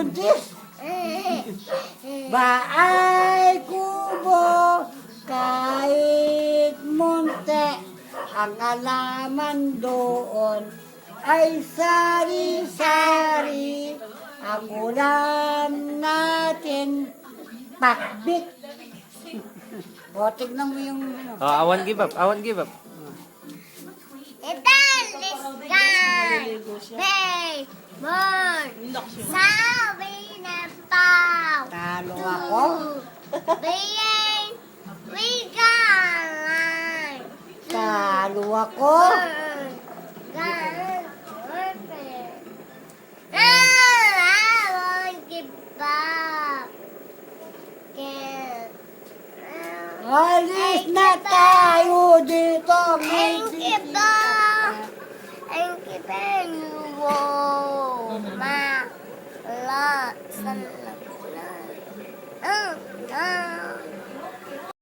buntis. Baay kubo, kahit munti, ang alaman doon ay sari-sari. Ang ulam natin, pakbit. O, tignan mo yung... Oh, I won't give up. I won't give up. Itan, sky, bay, bird, sabi na tao. Talo ako. Bayan, wigan, Talo ako. bird, gun, bird. I won't give up. Can't. Alis na tayo dito. Thank you, Bob. Thank you, Ben. You ma, lots and